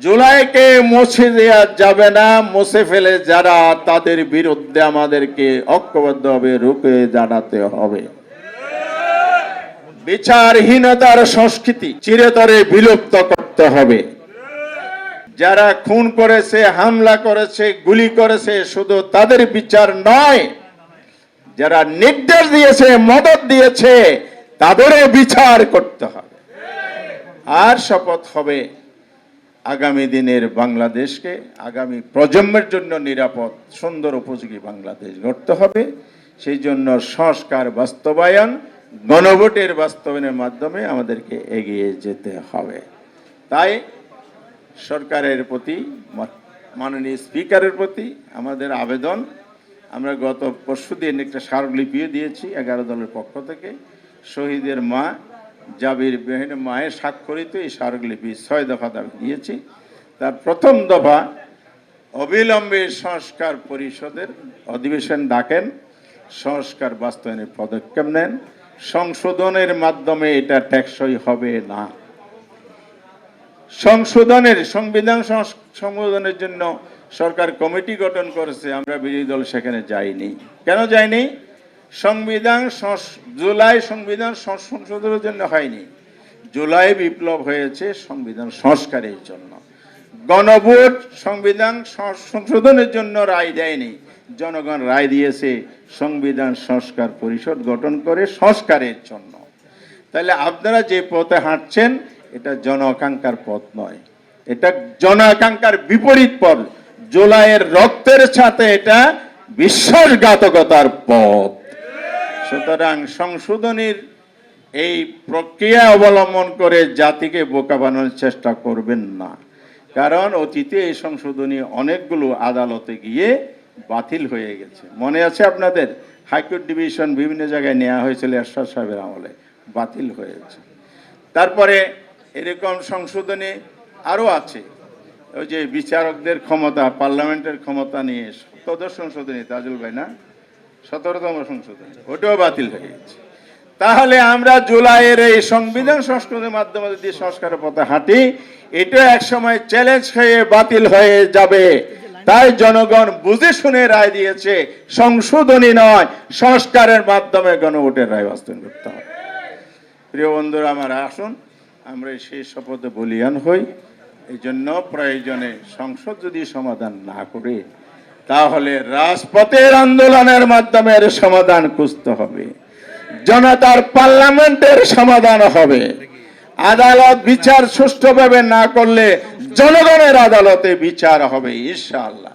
জুলাইকে মুছে দেওয়া যাবে না। মুছে ফেলে যারা, তাদের বিরুদ্ধে আমাদেরকে ঐক্যবদ্ধভাবে রুখে দাঁড়াতে হবে। বিচারহীনতার সংস্কৃতি চিরতরে বিলুপ্ত করতে হবে। যারা খুন করেছে, হামলা করেছে, গুলি করেছে, শুধু তাদের বিচার নয়, যারা নির্দেশ দিয়েছে, মদত দিয়েছে, তাদেরও বিচার করতে হবে। আর শপথ হবে আগামী দিনের বাংলাদেশকে, আগামী প্রজন্মের জন্য নিরাপদ, সুন্দর, উপযোগী বাংলাদেশ গড়তে হবে। সেই জন্য সংস্কার বাস্তবায়ন, গণভোটের বাস্তবায়নের মাধ্যমে আমাদেরকে এগিয়ে যেতে হবে। তাই সরকারের প্রতি, মাননীয় স্পিকারের প্রতি আমাদের আবেদন, আমরা গত পরশুদিন একটা স্মারকলিপিও দিয়েছি 11 দলের পক্ষ থেকে। শহীদের মা জাবির বেহেনের মায়ের স্বাক্ষরিত এই স্মারকলিপি 6 দফা দাবি দিয়েছি। তার প্রথম দফা, অবিলম্বে সংস্কার পরিষদের অধিবেশন ডাকেন, সংস্কার বাস্তবায়নের পদক্ষেপ নেন। সংশোধনের মাধ্যমে এটা টেকসই হবে না। সংবিধান সংশোধনের জন্য সরকার কমিটি গঠন করেছে, আমরা বিরোধী দল সেখানে যাইনি। কেন যাইনি? জুলাই সংবিধান সংশোধনের জন্য হয়নি, জুলাই বিপ্লব হয়েছে সংবিধান সংস্কারের জন্য। গণভোট সংবিধান সংশোধনের জন্য রায় দেয়নি, জনগণ রায় দিয়েছে সংবিধান সংস্কার পরিষদ গঠন করে সংস্কারের জন্য। তাহলে আপনারা যে পথে হাঁটছেন, এটা জন আকাঙ্ক্ষার পথ নয়, এটা জন আকাঙ্ক্ষার বিপরীত পথ। জুলাইয়ের রক্তের সাথে এটা বিশ্বাসঘাতকতার পথ। সুতরাং সংশোধনীর এই প্রক্রিয়া অবলম্বন করে জাতিকে বোকা বানানোর চেষ্টা করবেন না। কারণ অতীতে এই সংশোধনী অনেকগুলো আদালতে গিয়ে বাতিল হয়ে গেছে। মনে আছে আপনাদের? হাইকোর্ট ডিভিশন বিভিন্ন জায়গায় নেওয়া হয়েছিল এরশাদ সাহেবের আমলে, বাতিল হয়েছে। তারপরে এরকম সংশোধনী আরও আছে। ওই যে বিচারকদের ক্ষমতা, পার্লামেন্টের ক্ষমতা নিয়ে 17 সংশোধনী, তাজুল ভাই না, 17তম সংশোধনী, ওটাও বাতিল হয়ে গেছে। তাহলে আমরা জুলাইয়ের এই সংবিধান সংশোধনের মাধ্যমে যদি সংস্কারের পথে হাঁটি, এটা একসময় চ্যালেঞ্জ হয়ে বাতিল হয়ে যাবে। তাই জনগণ বুঝে শুনে রায় দিয়েছে, সংশোধনী নয়, সংস্কারের মাধ্যমে গণভোটের রায় বাস্তবায়ন করতে হবে। প্রিয় বন্ধুরা আমার, আসুন আমরা সেই শপথে বলিয়ান হই। এই জন্য প্রয়োজনে সংসদ যদি সমাধান না করে, তাহলে রাজপথের আন্দোলনের মাধ্যমে এর সমাধান খুঁজতে হবে, জনতার পার্লামেন্টের সমাধান হবে। আদালত বিচার সুষ্ঠুভাবে না করলে জনগণের আদালতে বিচার হবে ইনশাআল্লাহ।